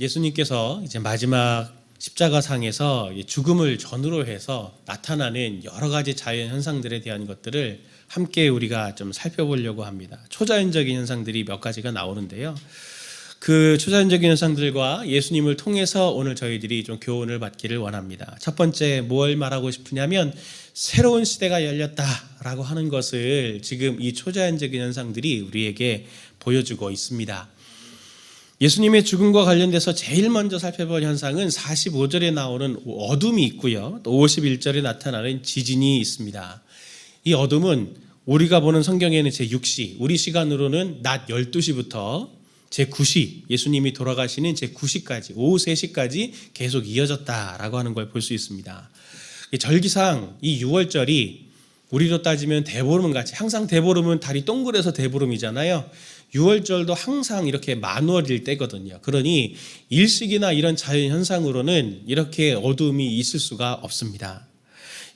예수님께서 이제 마지막 십자가상에서 죽음을 전후로 해서 나타나는 여러 가지 자연 현상들에 대한 것들을 함께 우리가 좀 살펴보려고 합니다. 초자연적인 현상들이 몇 가지가 나오는데요. 그 초자연적인 현상들과 예수님을 통해서 오늘 저희들이 좀 교훈을 받기를 원합니다. 첫 번째 뭘 말하고 싶으냐면 새로운 시대가 열렸다라고 하는 것을 지금 이 초자연적인 현상들이 우리에게 보여주고 있습니다. 예수님의 죽음과 관련돼서 제일 먼저 살펴볼 현상은 45절에 나오는 어둠이 있고요. 또 51절에 나타나는 지진이 있습니다. 이 어둠은 우리가 보는 성경에는 제6시, 우리 시간으로는 낮 12시부터 제9시, 예수님이 돌아가시는 제9시까지, 오후 3시까지 계속 이어졌다라고 하는 걸 볼 수 있습니다. 절기상 이 6월절이 우리로 따지면 대보름 같이, 항상 대보름은 달이 동그래서 대보름이잖아요. 6월절도 항상 이렇게 만월일 때거든요. 그러니 일식이나 이런 자연현상으로는 이렇게 어둠이 있을 수가 없습니다.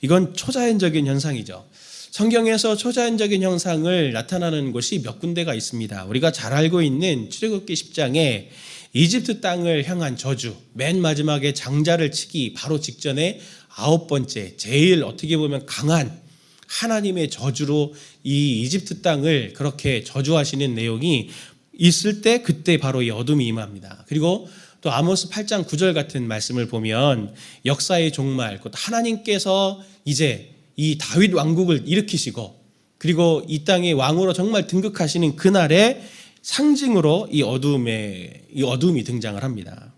이건 초자연적인 현상이죠. 성경에서 초자연적인 현상을 나타나는 곳이 몇 군데가 있습니다. 우리가 잘 알고 있는 출애굽기 10장에 이집트 땅을 향한 저주, 맨 마지막에 장자를 치기 바로 직전에 9번째, 제일 어떻게 보면 강한 하나님의 저주로 이 이집트 땅을 그렇게 저주하시는 내용이 있을 때 그때 바로 이 어둠이 임합니다. 그리고 또 아모스 8장 9절 같은 말씀을 보면 역사의 종말, 곧 하나님께서 이제 이 다윗 왕국을 일으키시고 그리고 이 땅의 왕으로 정말 등극하시는 그날의 상징으로 이 어둠이 등장을 합니다.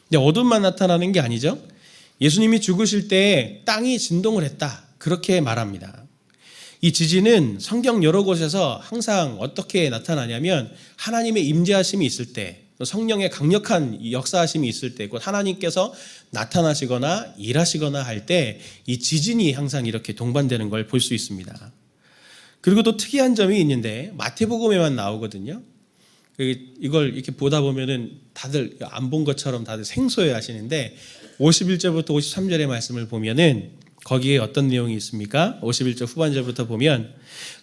근데 어둠만 나타나는 게 아니죠. 예수님이 죽으실 때 땅이 진동을 했다. 그렇게 말합니다. 이 지진은 성경 여러 곳에서 항상 어떻게 나타나냐면 하나님의 임재하심이 있을 때, 성령의 강력한 역사하심이 있을 때, 곧 하나님께서 나타나시거나 일하시거나 할 때 이 지진이 항상 이렇게 동반되는 걸 볼 수 있습니다. 그리고 또 특이한 점이 있는데 마태복음에만 나오거든요. 이걸 이렇게 보다 보면은 다들 안 본 것처럼 다들 생소해 하시는데 51절부터 53절의 말씀을 보면은 거기에 어떤 내용이 있습니까? 51절 후반절부터 보면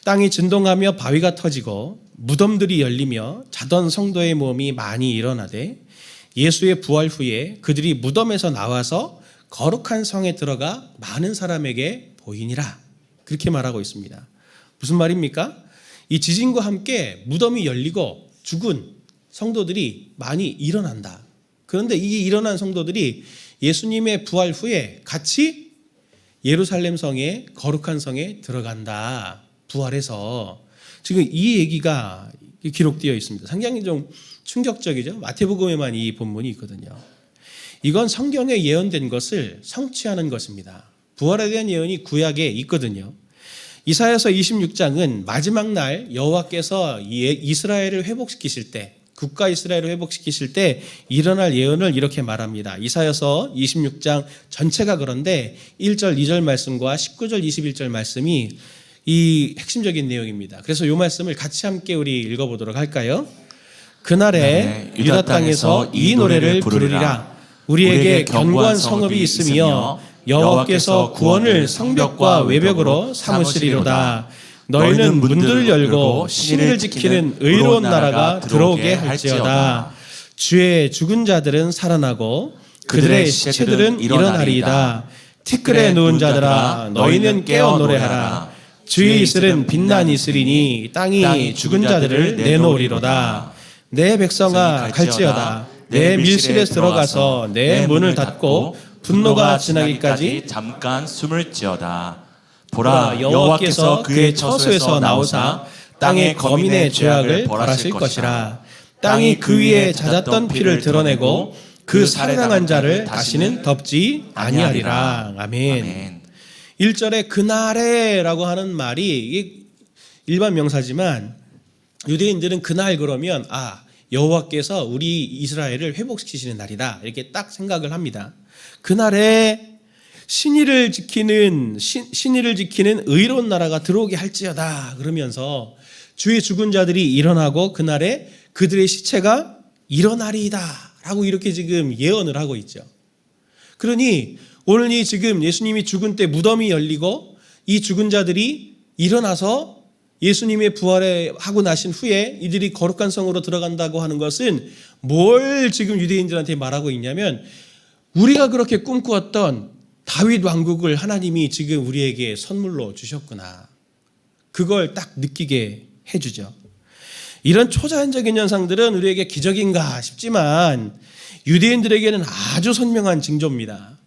땅이 진동하며 바위가 터지고 무덤들이 열리며 자던 성도의 몸이 많이 일어나되 예수의 부활 후에 그들이 무덤에서 나와서 거룩한 성에 들어가 많은 사람에게 보이니라. 그렇게 말하고 있습니다. 무슨 말입니까? 이 지진과 함께 무덤이 열리고 죽은 성도들이 많이 일어난다. 그런데 이 일어난 성도들이 예수님의 부활 후에 같이 예루살렘 성에 거룩한 성에 들어간다. 부활해서 지금 이 얘기가 기록되어 있습니다. 상당히 좀 충격적이죠. 마태복음에만 이 본문이 있거든요. 이건 성경에 예언된 것을 성취하는 것입니다. 부활에 대한 예언이 구약에 있거든요. 이사야서 26장은 마지막 날 여호와께서 이스라엘을 회복시키실 때, 국가 이스라엘을 회복시키실 때 일어날 예언을 이렇게 말합니다. 이사야서 26장 전체가 그런데 1절, 2절 말씀과 19절, 21절 말씀이 이 핵심적인 내용입니다. 그래서 이 말씀을 같이 함께 우리 읽어보도록 할까요? 그날에 유다 땅에서 이 노래를 부르리라. 우리에게 견고한 성읍이 있으며 여호와께서 구원을 성벽과 외벽으로 삼으시리로다. 너희는 문들을 열고 신의를 지키는 의로운 나라가 들어오게 할지어다. 주의 죽은 자들은 살아나고 그들의 시체들은 일어나리이다. 티끌에 누운 자들아 너희는 깨어 노래하라. 주의 이슬은 빛난 이슬이니 땅이 죽은 자들을 내놓으리로다. 내 백성아 갈지어다. 내 밀실에 들어가서 내 문을 닫고 분노가 지나기까지 잠깐 숨을 지어다. 보라, 여호와께서 그의 처소에서 나오사 땅의 거민의 죄악을 벌하실 것이라. 땅이 그 위에 잦았던 피를 드러내고 그 살해당한 자를 다시는 덮지 아니하리라. 아멘. 1절에 그날에라고 하는 말이 일반 명사지만 유대인들은 그날 그러면 여호와께서 우리 이스라엘을 회복시키시는 날이다. 이렇게 딱 생각을 합니다. 그날에 신의를 지키는 의로운 나라가 들어오게 할지어다. 그러면서 주의 죽은 자들이 일어나고 그날에 그들의 시체가 일어나리이다. 라고 이렇게 지금 예언을 하고 있죠. 그러니 오늘 이 지금 예수님이 죽은 때 무덤이 열리고 이 죽은 자들이 일어나서 예수님의 부활에 하고 나신 후에 이들이 거룩한 성으로 들어간다고 하는 것은 뭘 지금 유대인들한테 말하고 있냐면 우리가 그렇게 꿈꾸었던 다윗 왕국을 하나님이 지금 우리에게 선물로 주셨구나. 그걸 딱 느끼게 해주죠. 이런 초자연적인 현상들은 우리에게 기적인가 싶지만 유대인들에게는 아주 선명한 징조입니다.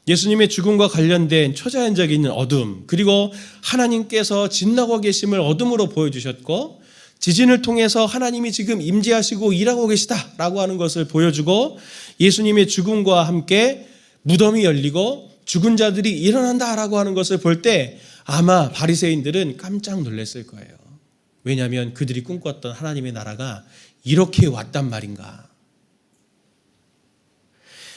예수님의 죽음과 관련된 초자연적인 어둠, 그리고 하나님께서 진나고 계심을 어둠으로 보여주셨고 지진을 통해서 하나님이 지금 임재하시고 일하고 계시다라고 하는 것을 보여주고 예수님의 죽음과 함께 무덤이 열리고 죽은 자들이 일어난다라고 하는 것을 볼 때 아마 바리새인들은 깜짝 놀랐을 거예요. 왜냐하면 그들이 꿈꿨던 하나님의 나라가 이렇게 왔단 말인가.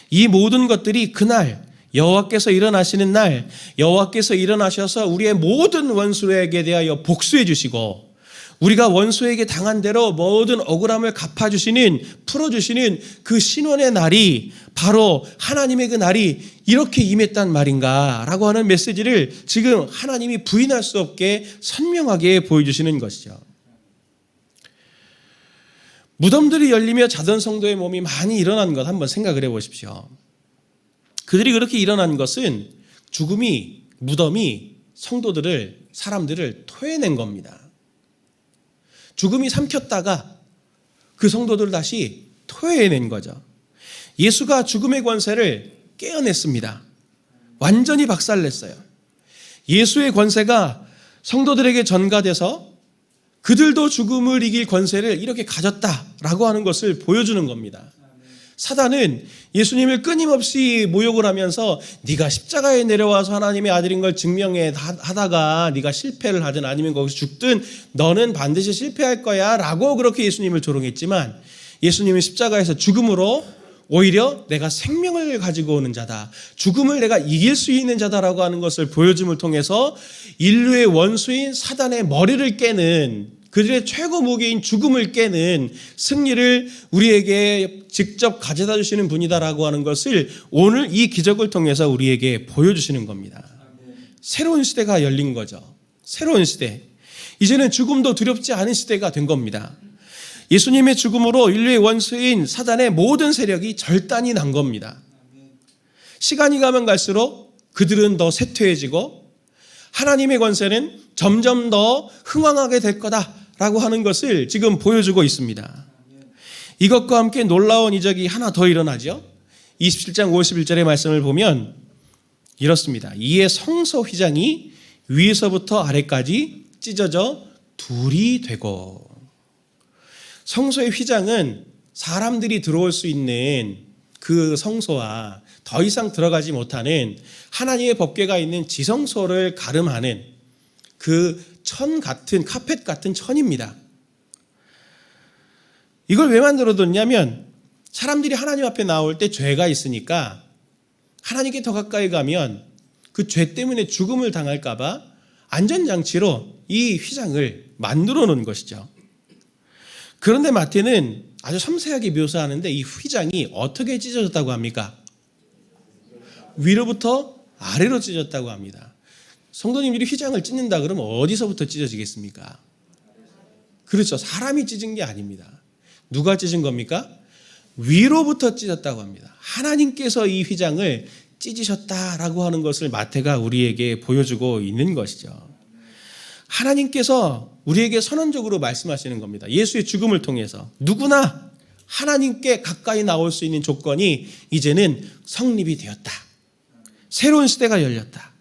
이 모든 것들이 그날 여호와께서 일어나시는 날 여호와께서 일어나셔서 우리의 모든 원수에게 대하여 복수해 주시고 우리가 원수에게 당한 대로 모든 억울함을 갚아주시는 풀어주시는 그 신원의 날이 바로 하나님의 그 날이 이렇게 임했단 말인가 라고 하는 메시지를 지금 하나님이 부인할 수 없게 선명하게 보여주시는 것이죠. 무덤들이 열리며 자던 성도의 몸이 많이 일어난 것 한번 생각을 해보십시오. 그들이 그렇게 일어난 것은 죽음이 무덤이 성도들을 사람들을 토해낸 겁니다. 죽음이 삼켰다가 그 성도들을 다시 토해낸 거죠. 예수가 죽음의 권세를 깨어냈습니다. 완전히 박살냈어요. 예수의 권세가 성도들에게 전가돼서 그들도 죽음을 이길 권세를 이렇게 가졌다라고 하는 것을 보여주는 겁니다. 사단은 예수님을 끊임없이 모욕을 하면서 네가 십자가에 내려와서 하나님의 아들인 걸 증명해 하다가 네가 실패를 하든 아니면 거기서 죽든 너는 반드시 실패할 거야 라고 그렇게 예수님을 조롱했지만 예수님은 십자가에서 죽음으로 오히려 내가 생명을 가지고 오는 자다. 죽음을 내가 이길 수 있는 자다라고 하는 것을 보여줌을 통해서 인류의 원수인 사단의 머리를 깨는 그들의 최고 무기인 죽음을 깨는 승리를 우리에게 직접 가져다 주시는 분이다라고 하는 것을 오늘 이 기적을 통해서 우리에게 보여주시는 겁니다. 새로운 시대가 열린 거죠. 새로운 시대. 이제는 죽음도 두렵지 않은 시대가 된 겁니다. 예수님의 죽음으로 인류의 원수인 사단의 모든 세력이 절단이 난 겁니다. 시간이 가면 갈수록 그들은 더 쇠퇴해지고 하나님의 권세는 점점 더 흥왕하게 될 거다라고 하는 것을 지금 보여주고 있습니다. 이것과 함께 놀라운 이적이 하나 더 일어나죠. 27장 51절의 말씀을 보면 이렇습니다. 이에 성소 휘장이 위에서부터 아래까지 찢어져 둘이 되고, 성소의 휘장은 사람들이 들어올 수 있는 그 성소와 더 이상 들어가지 못하는 하나님의 법궤가 있는 지성소를 가름하는 그 천 같은 카펫 같은 천입니다. 이걸 왜 만들어뒀냐면 사람들이 하나님 앞에 나올 때 죄가 있으니까 하나님께 더 가까이 가면 그 죄 때문에 죽음을 당할까 봐 안전장치로 이 휘장을 만들어 놓은 것이죠. 그런데 마태는 아주 섬세하게 묘사하는데 이 휘장이 어떻게 찢어졌다고 합니까? 위로부터 아래로 찢어졌다고 합니다. 성도님들이 휘장을 찢는다 그러면 어디서부터 찢어지겠습니까? 그렇죠. 사람이 찢은 게 아닙니다. 누가 찢은 겁니까? 위로부터 찢었다고 합니다. 하나님께서 이 휘장을 찢으셨다라고 하는 것을 마태가 우리에게 보여주고 있는 것이죠. 하나님께서 우리에게 선언적으로 말씀하시는 겁니다. 예수의 죽음을 통해서 누구나 하나님께 가까이 나올 수 있는 조건이 이제는 성립이 되었다. 새로운 시대가 열렸다.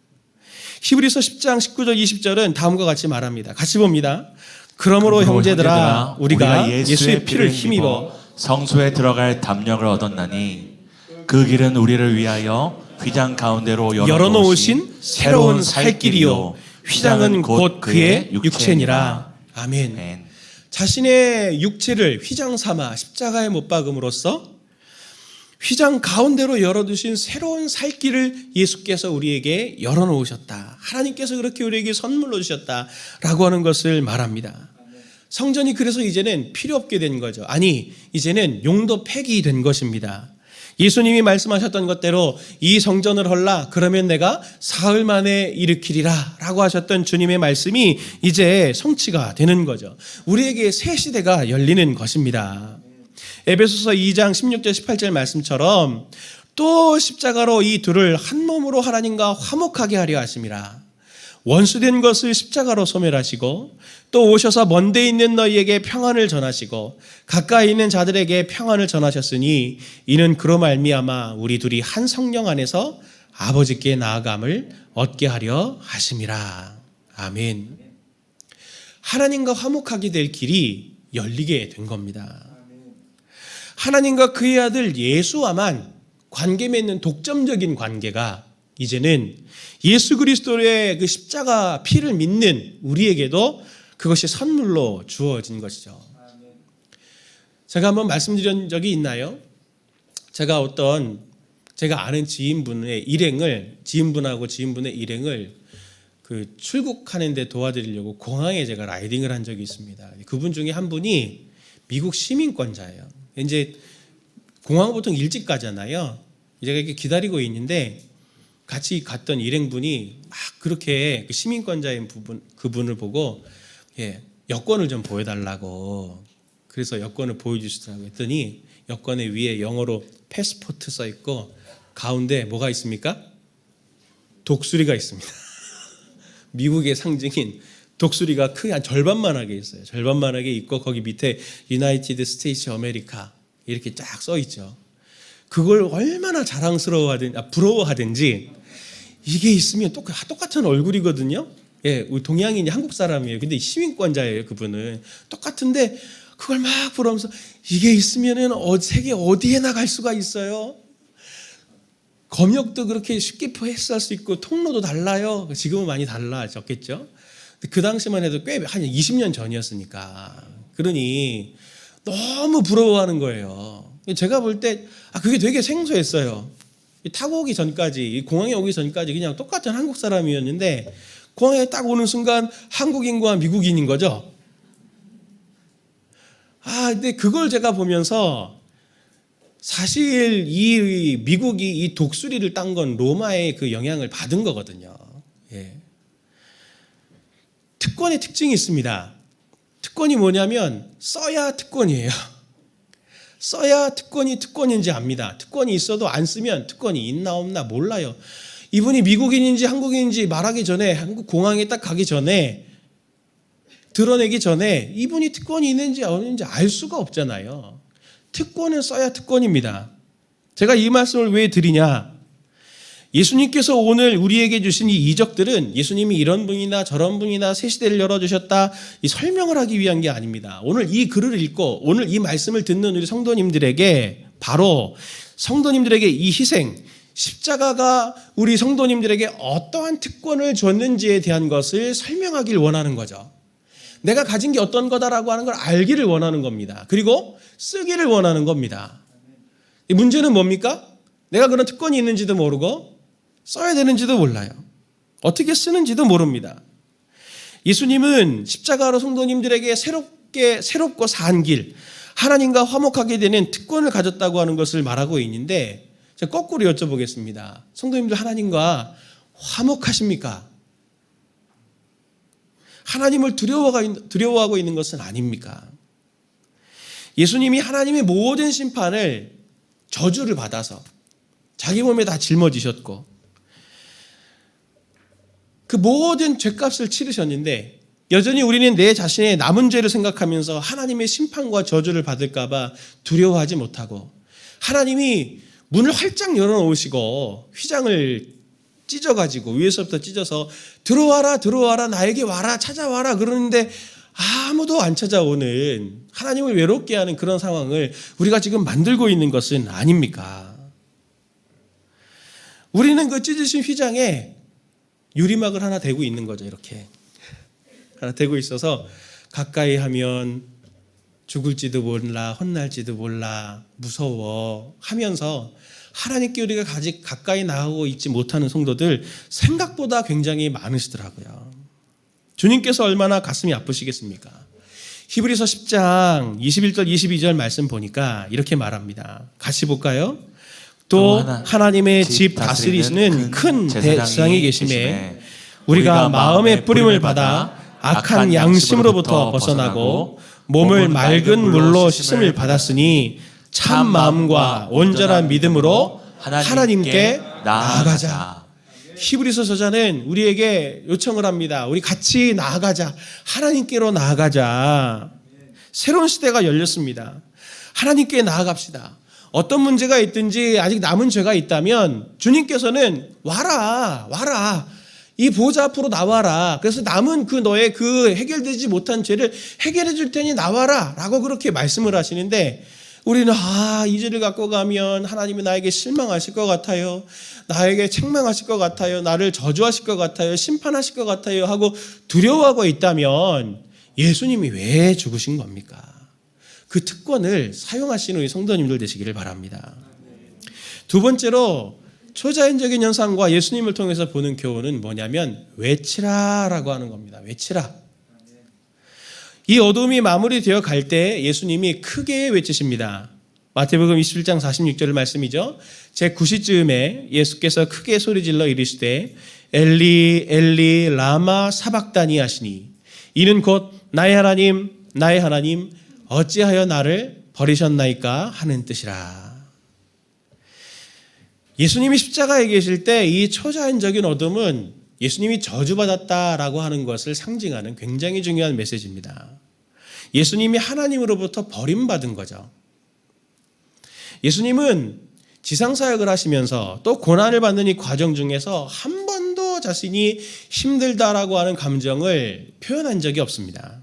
히브리서 10장 19절 20절은 다음과 같이 말합니다. 같이 봅니다. 그러므로 형제들아 우리가 예수의 피를 힘입어 성소에 들어갈 담력을 얻었나니 그 길은 우리를 위하여 휘장 가운데로 열어놓으신 새로운 살 길이요 휘장은 곧 그의 육체니라. 아멘. 자신의 육체를 휘장 삼아 십자가에 못 박음으로써 휘장 가운데로 열어두신 새로운 살 길을 예수께서 우리에게 열어놓으셨다. 하나님께서 그렇게 우리에게 선물로 주셨다라고 하는 것을 말합니다. 성전이 그래서 이제는 필요 없게 된 거죠. 아니, 이제는 용도 폐기된 것입니다. 예수님이 말씀하셨던 것대로 이 성전을 헐라 그러면 내가 사흘 만에 일으키리라 라고 하셨던 주님의 말씀이 이제 성취가 되는 거죠. 우리에게 새 시대가 열리는 것입니다. 에베소서 2장 16절 18절 말씀처럼 또 십자가로 이 둘을 한 몸으로 하나님과 화목하게 하려 하심이라. 원수된 것을 십자가로 소멸하시고 또 오셔서 먼데 있는 너희에게 평안을 전하시고 가까이 있는 자들에게 평안을 전하셨으니 이는 그로 말미암아 우리 둘이 한 성령 안에서 아버지께 나아감을 얻게 하려 하심이라. 아멘. 하나님과 화목하게 될 길이 열리게 된 겁니다. 하나님과 그의 아들 예수와만 관계 맺는 독점적인 관계가 이제는 예수 그리스도의 그 십자가 피를 믿는 우리에게도 그것이 선물로 주어진 것이죠. 제가 한번 말씀드린 적이 있나요? 제가 아는 지인분의 지인분의 일행을 그 출국하는데 도와드리려고 공항에 제가 라이딩을 한 적이 있습니다. 그분 중에 한 분이 미국 시민권자예요. 이제 공항 보통 일찍 가잖아요. 제가 이렇게 기다리고 있는데 같이 갔던 일행분이 막 그렇게 시민권자인 그분을 보고 여권을 좀 보여달라고, 그래서 여권을 보여주시더라고요. 했더니 여권에 위에 영어로 패스포트 써 있고 가운데 뭐가 있습니까? 독수리가 있습니다. 미국의 상징인 독수리가 크게 한 절반만하게 있어요. 절반만하게 있고 거기 밑에 유나이티드 스테이츠 아메리카 이렇게 쫙 써 있죠. 그걸 얼마나 부러워하든지 이게 있으면 똑같은 얼굴이거든요. 우리 동양인이 한국 사람이에요. 근데 시민권자예요. 그분은 똑같은데 그걸 막 부러우면서 이게 있으면은 세계 어디에 나갈 수가 있어요. 검역도 그렇게 쉽게 패스할 수 있고 통로도 달라요. 지금은 많이 달라졌겠죠. 그 당시만 해도 꽤 한 20년 전이었으니까. 그러니 너무 부러워하는 거예요. 제가 볼 때 그게 되게 생소했어요. 타고 오기 전까지, 공항에 오기 전까지 그냥 똑같은 한국 사람이었는데 공항에 딱 오는 순간 한국인과 미국인인 거죠. 근데 그걸 제가 보면서 사실 이 미국이 이 독수리를 딴 건 로마의 그 영향을 받은 거거든요. 특권의 특징이 있습니다. 특권이 뭐냐면 써야 특권이에요. 써야 특권인지 압니다. 특권이 있어도 안 쓰면 특권이 있나 없나 몰라요. 이분이 미국인인지 한국인인지 말하기 전에, 한국 공항에 딱 가기 전에, 드러내기 전에 이분이 특권이 있는지 없는지 알 수가 없잖아요. 특권은 써야 특권입니다. 제가 이 말씀을 왜 드리냐? 예수님께서 오늘 우리에게 주신 이 이적들은 예수님이 이런 분이나 저런 분이나 새 시대를 열어주셨다 이 설명을 하기 위한 게 아닙니다. 오늘 이 글을 읽고 오늘 이 말씀을 듣는 우리 성도님들에게, 바로 성도님들에게 이 희생, 십자가가 우리 성도님들에게 어떠한 특권을 줬는지에 대한 것을 설명하길 원하는 거죠. 내가 가진 게 어떤 거다라고 하는 걸 알기를 원하는 겁니다. 그리고 쓰기를 원하는 겁니다. 이 문제는 뭡니까? 내가 그런 특권이 있는지도 모르고 써야 되는지도 몰라요. 어떻게 쓰는지도 모릅니다. 예수님은 십자가로 성도님들에게 새롭고 산 길, 하나님과 화목하게 되는 특권을 가졌다고 하는 것을 말하고 있는데, 제가 거꾸로 여쭤보겠습니다. 성도님들 하나님과 화목하십니까? 하나님을 두려워하고 있는 것은 아닙니까? 예수님이 하나님의 모든 심판을, 저주를 받아서 자기 몸에 다 짊어지셨고 그 모든 죄값을 치르셨는데, 여전히 우리는 내 자신의 남은 죄를 생각하면서 하나님의 심판과 저주를 받을까 봐 두려워하지 못하고, 하나님이 문을 활짝 열어놓으시고 휘장을 찢어가지고 위에서부터 찢어서 들어와라 나에게 와라 찾아와라 그러는데 아무도 안 찾아오는, 하나님을 외롭게 하는 그런 상황을 우리가 지금 만들고 있는 것은 아닙니까? 우리는 그 찢으신 휘장에 유리막을 하나 대고 있는 거죠. 이렇게 하나 대고 있어서 가까이 하면 죽을지도 몰라, 혼날지도 몰라, 무서워 하면서 하나님께 우리가 아직 가까이 나가고 있지 못하는 성도들 생각보다 굉장히 많으시더라고요. 주님께서 얼마나 가슴이 아프시겠습니까? 히브리서 10장 21절 22절 말씀 보니까 이렇게 말합니다. 같이 볼까요? 또 하나님의 집 다스리시는 큰 대제사장이 계심에 우리가 마음의 뿌림을 받아 악한 양심으로부터 벗어나고 몸을 맑은 물로 씻음을 받았으니 참 마음과 온전한 믿음으로 하나님께 나아가자. 히브리서 저자는 우리에게 요청을 합니다. 우리 같이 나아가자. 하나님께로 나아가자. 새로운 시대가 열렸습니다. 하나님께 나아갑시다. 어떤 문제가 있든지 아직 남은 죄가 있다면 주님께서는 와라. 이 보좌 앞으로 나와라. 그래서 남은 너의 해결되지 못한 죄를 해결해 줄 테니 나와라. 라고 그렇게 말씀을 하시는데 우리는 이 죄를 갖고 가면 하나님이 나에게 실망하실 것 같아요. 나에게 책망하실 것 같아요. 나를 저주하실 것 같아요. 심판하실 것 같아요. 하고 두려워하고 있다면 예수님이 왜 죽으신 겁니까? 그 특권을 사용하시는 우리 성도님들 되시기를 바랍니다. 두 번째로 초자연적인 현상과 예수님을 통해서 보는 교훈은 뭐냐면 외치라라고 하는 겁니다. 외치라. 이 어둠이 마무리되어 갈 때 예수님이 크게 외치십니다. 마태복음 27장 46절 말씀이죠. 제 9시쯤에 예수께서 크게 소리질러 이르시되 엘리 엘리 라마 사박다니 하시니 이는 곧 나의 하나님 어찌하여 나를 버리셨나이까 하는 뜻이라. 예수님이 십자가에 계실 때 이 초자연적인 어둠은 예수님이 저주받았다라고 하는 것을 상징하는 굉장히 중요한 메시지입니다. 예수님이 하나님으로부터 버림받은 거죠. 예수님은 지상사역을 하시면서 또 고난을 받는 이 과정 중에서 한 번도 자신이 힘들다라고 하는 감정을 표현한 적이 없습니다.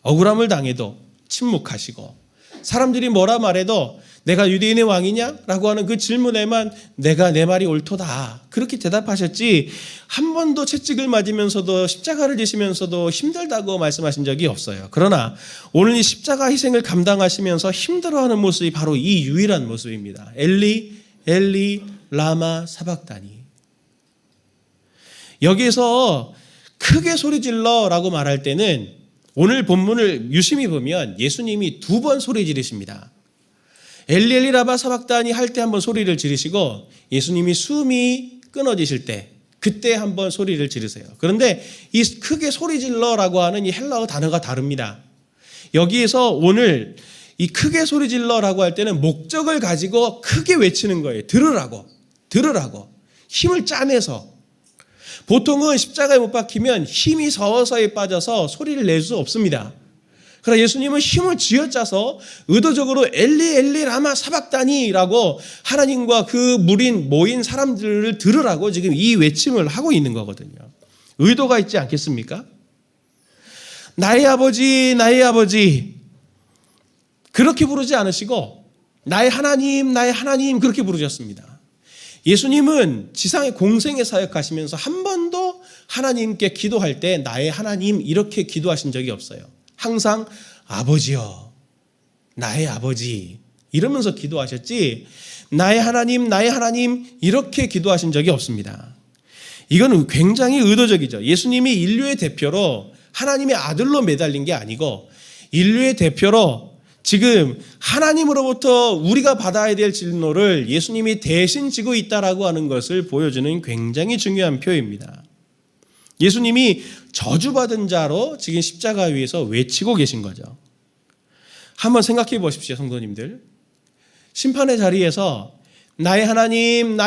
억울함을 당해도 침묵하시고 사람들이 뭐라 말해도 내가 유대인의 왕이냐? 라고 하는 그 질문에만 내가 내 말이 옳도다. 그렇게 대답하셨지 한 번도 채찍을 맞으면서도 십자가를 지시면서도 힘들다고 말씀하신 적이 없어요. 그러나 오늘 이 십자가 희생을 감당하시면서 힘들어하는 모습이 바로 이 유일한 모습입니다. 엘리 엘리 라마 사박다니. 여기에서 크게 소리질러라고 말할 때는 오늘 본문을 유심히 보면 예수님이 2번 소리 지르십니다. 엘리 엘리 라마 사박다니 할 때 한번 소리를 지르시고 예수님이 숨이 끊어지실 때 그때 한번 소리를 지르세요. 그런데 이 크게 소리 질러라고 하는 이 헬라어 단어가 다릅니다. 여기에서 오늘 이 크게 소리 질러라고 할 때는 목적을 가지고 크게 외치는 거예요. 들으라고 힘을 짜내서. 보통은 십자가에 못 박히면 힘이 서서히 빠져서 소리를 낼 수 없습니다. 그러나 예수님은 힘을 쥐어짜서 의도적으로 엘리 엘리 라마 사박다니라고 하나님과 그 모인 사람들을 들으라고 지금 이 외침을 하고 있는 거거든요. 의도가 있지 않겠습니까? 나의 아버지 그렇게 부르지 않으시고 나의 하나님 그렇게 부르셨습니다. 예수님은 지상의 공생에 사역하시면서 한 번도 하나님께 기도할 때 나의 하나님 이렇게 기도하신 적이 없어요. 항상 아버지여, 나의 아버지 이러면서 기도하셨지 나의 하나님 이렇게 기도하신 적이 없습니다. 이건 굉장히 의도적이죠. 예수님이 인류의 대표로 하나님의 아들로 매달린 게 아니고 인류의 대표로 지금 하나님으로부터 우리가 받아야 될 진노를 예수님이 대신 지고 있다라고 하는 것을 보여주는 굉장히 중요한 표입니다. 예수님이 저주받은 자로 지금 십자가 위에서 외치고 계신 거죠. 한번 생각해 보십시오, 성도님들. 심판의 자리에서 나의 하나님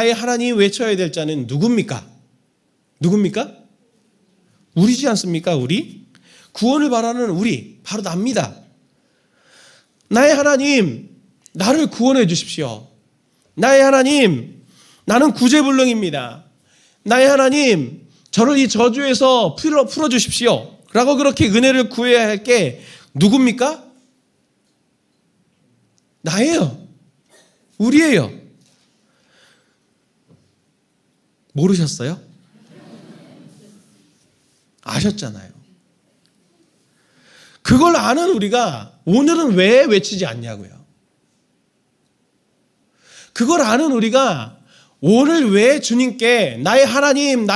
외쳐야 될 자는 누굽니까? 우리지 않습니까? 우리? 구원을 바라는 우리, 바로 납니다. 나의 하나님, 나를 구원해 주십시오. 나의 하나님, 나는 구제불능입니다. 나의 하나님, 저를 이 저주에서 풀어주십시오. 라고 그렇게 은혜를 구해야 할 게 누굽니까? 나예요. 우리예요. 모르셨어요? 아셨잖아요. 그걸 아는 우리가 오늘은 왜 외치지 않냐고요. 그걸 아는 우리가 오늘 왜 주님께 나의 하나님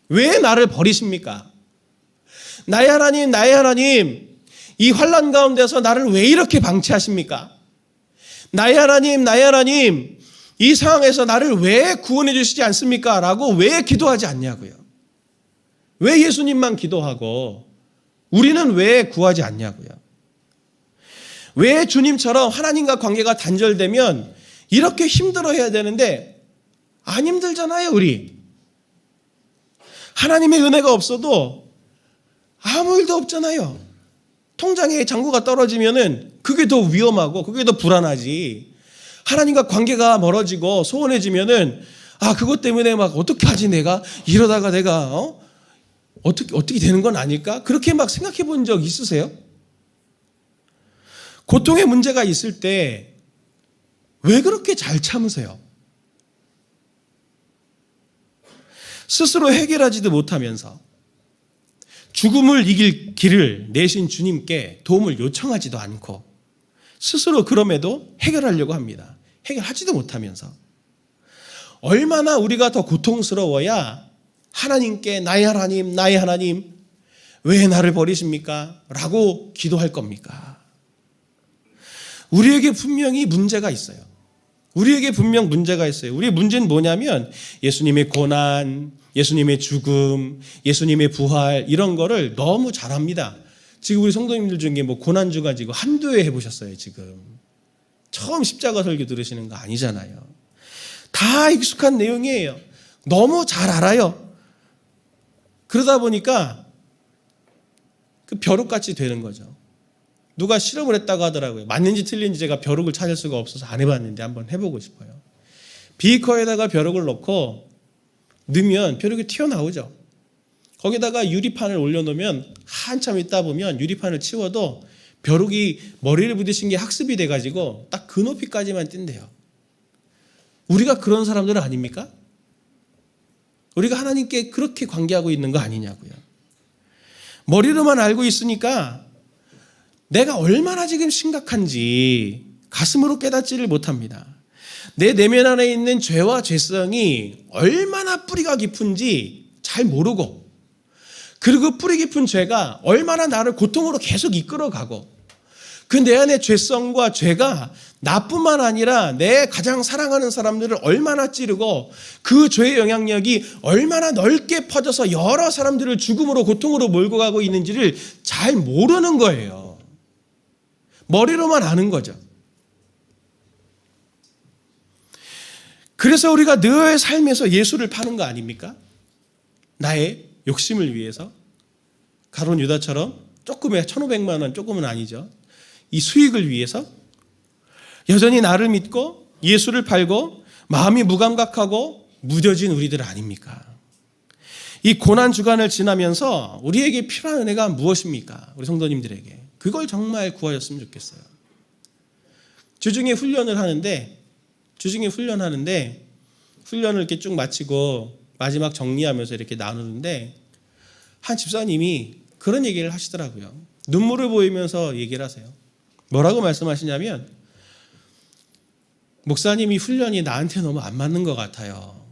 왜 나를 버리십니까? 나의 하나님 이 환난 가운데서 나를 왜 이렇게 방치하십니까? 나의 하나님, 나의 하나님, 이 상황에서 나를 왜 구원해 주시지 않습니까? 라고 왜 기도하지 않냐고요. 왜 예수님만 기도하고 우리는 왜 구하지 않냐고요. 왜 주님처럼 하나님과 관계가 단절되면 이렇게 힘들어해야 되는데 안 힘들잖아요, 우리. 하나님의 은혜가 없어도 아무 일도 없잖아요. 통장에 잔고가 떨어지면은 그게 더 위험하고 그게 더 불안하지. 하나님과 관계가 멀어지고 소원해지면은 그것 때문에 막 어떻게 하지 내가 이러다가 내가 어떻게 되는 건 아닐까? 그렇게 막 생각해 본 적 있으세요? 고통의 문제가 있을 때 왜 그렇게 잘 참으세요? 스스로 해결하지도 못하면서 죽음을 이길 길을 내신 주님께 도움을 요청하지도 않고 스스로 그럼에도 해결하려고 합니다. 해결하지도 못하면서 얼마나 우리가 더 고통스러워야 하나님께 나의 하나님 왜 나를 버리십니까? 라고 기도할 겁니까? 우리에게 분명히 문제가 있어요. 우리에게 분명 문제가 있어요. 우리의 문제는 뭐냐면 예수님의 고난, 예수님의 죽음, 예수님의 부활 이런 거를 너무 잘합니다. 지금 우리 성도님들 중에 뭐 고난주 가지고 한두 회 해보셨어요 지금. 처음 십자가 설교 들으시는 거 아니잖아요. 다 익숙한 내용이에요. 너무 잘 알아요. 그러다 보니까 그 벼룩같이 되는 거죠. 누가 실험을 했다고 하더라고요. 맞는지 틀린지 제가 벼룩을 찾을 수가 없어서 안 해봤는데 한번 해보고 싶어요. 비커에다가 벼룩을 넣고 넣으면 벼룩이 튀어나오죠. 거기다가 유리판을 올려놓으면 한참 있다 보면 유리판을 치워도 벼룩이 머리를 부딪힌 게 학습이 돼가지고 딱 그 높이까지만 뛴대요. 우리가 그런 사람들은 아닙니까? 우리가 하나님께 그렇게 관계하고 있는 거 아니냐고요. 머리로만 알고 있으니까 내가 얼마나 지금 심각한지 가슴으로 깨닫지를 못합니다. 내 내면 안에 있는 죄와 죄성이 얼마나 뿌리가 깊은지 잘 모르고 그리고 뿌리 깊은 죄가 얼마나 나를 고통으로 계속 이끌어가고 그 내 안의 죄성과 죄가 나뿐만 아니라 내 가장 사랑하는 사람들을 얼마나 찌르고 그 죄의 영향력이 얼마나 넓게 퍼져서 여러 사람들을 죽음으로 고통으로 몰고 가고 있는지를 잘 모르는 거예요. 머리로만 아는 거죠. 그래서 우리가 늘 삶에서 예수를 파는 거 아닙니까? 나의 욕심을 위해서 가룟 유다처럼 조금에 1,500만 원 조금은 아니죠. 이 수익을 위해서 여전히 나를 믿고 예수를 팔고 마음이 무감각하고 무뎌진 우리들 아닙니까? 이 고난 주간을 지나면서 우리에게 필요한 은혜가 무엇입니까? 우리 성도님들에게 그걸 정말 구하셨으면 좋겠어요. 주중에 훈련을 하는데 훈련을 이렇게 쭉 마치고 마지막 정리하면서 이렇게 나누는데 한 집사님이 그런 얘기를 하시더라고요. 눈물을 보이면서 얘기를 하세요. 뭐라고 말씀하시냐면 목사님이 훈련이 나한테 너무 안 맞는 것 같아요.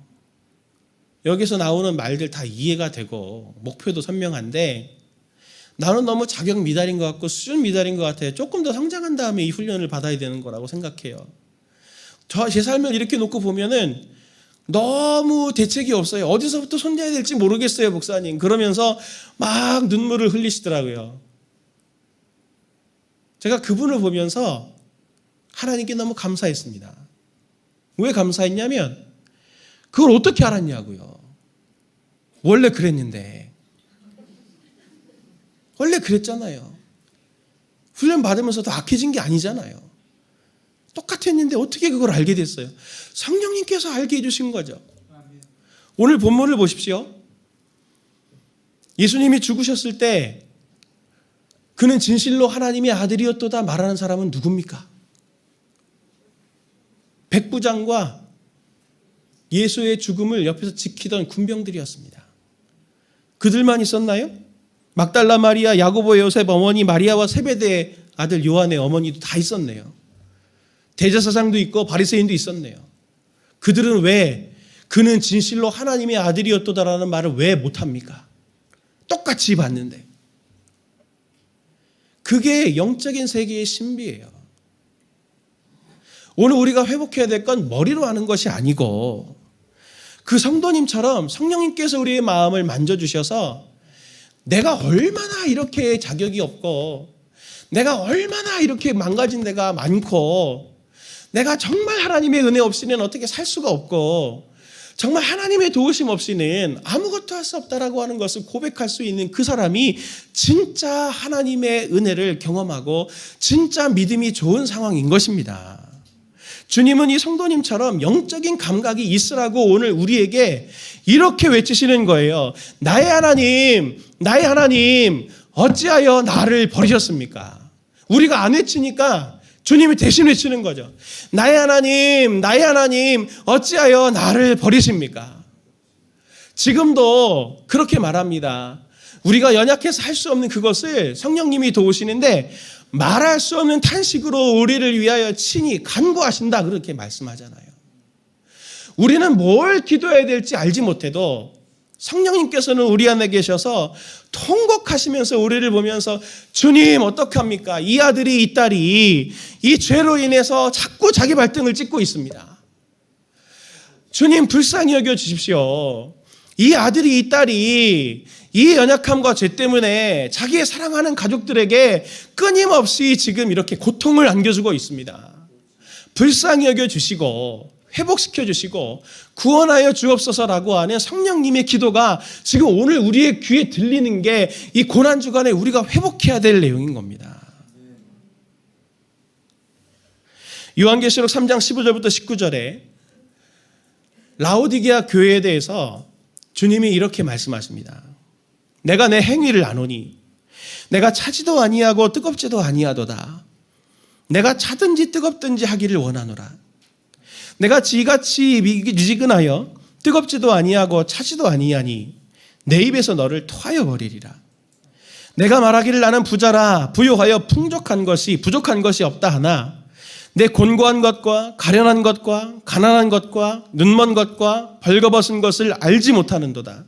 여기서 나오는 말들 다 이해가 되고 목표도 선명한데 나는 너무 자격 미달인 것 같고 수준 미달인 것 같아요. 조금 더 성장한 다음에 이 훈련을 받아야 되는 거라고 생각해요. 제 삶을 이렇게 놓고 보면은 너무 대책이 없어요. 어디서부터 손대야 될지 모르겠어요, 목사님. 그러면서 막 눈물을 흘리시더라고요. 제가 그분을 보면서 하나님께 너무 감사했습니다. 왜 감사했냐면 그걸 어떻게 알았냐고요. 원래 그랬는데. 원래 그랬잖아요. 훈련 받으면서도 악해진 게 아니잖아요. 똑같았는데 어떻게 그걸 알게 됐어요? 성령님께서 알게 해주신 거죠. 오늘 본문을 보십시오. 예수님이 죽으셨을 때 그는 진실로 하나님의 아들이었도다 말하는 사람은 누굽니까? 백부장과 예수의 죽음을 옆에서 지키던 군병들이었습니다. 그들만 있었나요? 막달라 마리아, 야고보, 요셉 어머니 마리아와 세베대의 아들 요한의 어머니도 다 있었네요. 대제사장도 있고 바리새인도 있었네요. 그들은 왜 그는 진실로 하나님의 아들이었도다라는 말을 왜 못합니까? 똑같이 봤는데. 그게 영적인 세계의 신비예요. 오늘 우리가 회복해야 될 건 머리로 하는 것이 아니고 그 성도님처럼 성령님께서 우리의 마음을 만져주셔서 내가 얼마나 이렇게 자격이 없고 내가 얼마나 이렇게 망가진 데가 많고 내가 정말 하나님의 은혜 없이는 어떻게 살 수가 없고 정말 하나님의 도우심 없이는 아무것도 할 수 없다라고 하는 것을 고백할 수 있는 그 사람이 진짜 하나님의 은혜를 경험하고 진짜 믿음이 좋은 상황인 것입니다. 주님은 이 성도님처럼 영적인 감각이 있으라고 오늘 우리에게 이렇게 외치시는 거예요. 나의 하나님, 어찌하여 나를 버리셨습니까? 우리가 안 외치니까 주님이 대신 외치는 거죠. 나의 하나님, 어찌하여 나를 버리십니까? 지금도 그렇게 말합니다. 우리가 연약해서 할 수 없는 그것을 성령님이 도우시는데 말할 수 없는 탄식으로 우리를 위하여 친히 간구하신다 그렇게 말씀하잖아요. 우리는 뭘 기도해야 될지 알지 못해도 성령님께서는 우리 안에 계셔서 통곡하시면서 우리를 보면서 주님 어떡합니까? 이 아들이 이 딸이 이 죄로 인해서 자꾸 자기 발등을 찍고 있습니다. 주님 불쌍히 여겨 주십시오. 이 아들이 이 딸이 이 연약함과 죄 때문에 자기의 사랑하는 가족들에게 끊임없이 지금 이렇게 고통을 안겨주고 있습니다. 불쌍히 여겨 주시고 회복시켜 주시고 구원하여 주옵소서라고 하는 성령님의 기도가 지금 오늘 우리의 귀에 들리는 게 이 고난주간에 우리가 회복해야 될 내용인 겁니다. 요한계시록 3장 15절부터 19절에 라오디게아 교회에 대해서 주님이 이렇게 말씀하십니다. 내가 내 행위를 아노니 내가 차지도 아니하고 뜨겁지도 아니하도다. 내가 차든지 뜨겁든지 하기를 원하노라. 내가 지같이 미지근하여 뜨겁지도 아니하고 차지도 아니하니 내 입에서 너를 토하여 버리리라. 내가 말하기를 나는 부자라 부요하여 부족한 것이 없다 하나 내 곤고한 것과 가련한 것과 가난한 것과 눈먼 것과 벌거벗은 것을 알지 못하는도다.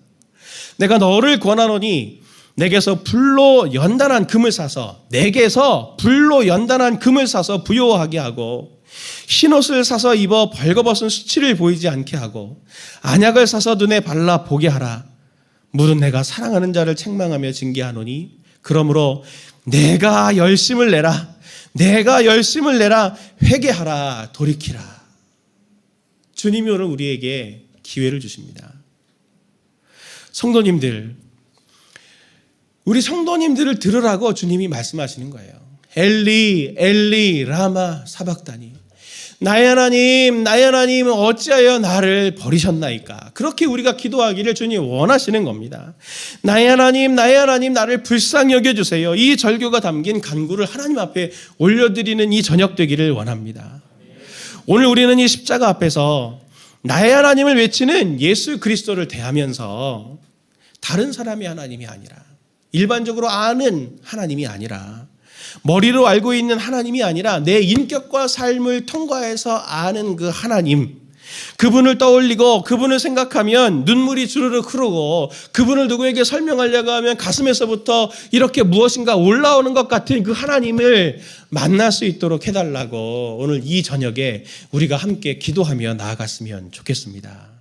내가 너를 권하노니 내게서 불로 연단한 금을 사서 부요하게 하고 흰옷을 사서 입어 벌거벗은 수치를 보이지 않게 하고 안약을 사서 눈에 발라 보게 하라. 물은 내가 사랑하는 자를 책망하며 징계하노니 그러므로 내가 열심을 내라 회개하라 돌이키라. 주님이 오늘 우리에게 기회를 주십니다. 성도님들, 우리 성도님들을 들으라고 주님이 말씀하시는 거예요. 엘리 라마 사박다니. 나의 하나님 어찌하여 나를 버리셨나이까. 그렇게 우리가 기도하기를 주님 원하시는 겁니다. 나의 하나님 나를 불쌍히 여겨주세요. 이 절규가 담긴 간구를 하나님 앞에 올려드리는 이 저녁 되기를 원합니다. 오늘 우리는 이 십자가 앞에서 나의 하나님을 외치는 예수 그리스도를 대하면서 다른 사람의 하나님이 아니라 일반적으로 아는 하나님이 아니라 머리로 알고 있는 하나님이 아니라 내 인격과 삶을 통과해서 아는 그 하나님, 그분을 떠올리고 그분을 생각하면 눈물이 주르륵 흐르고 그분을 누구에게 설명하려고 하면 가슴에서부터 이렇게 무엇인가 올라오는 것 같은 그 하나님을 만날 수 있도록 해달라고 오늘 이 저녁에 우리가 함께 기도하며 나아갔으면 좋겠습니다.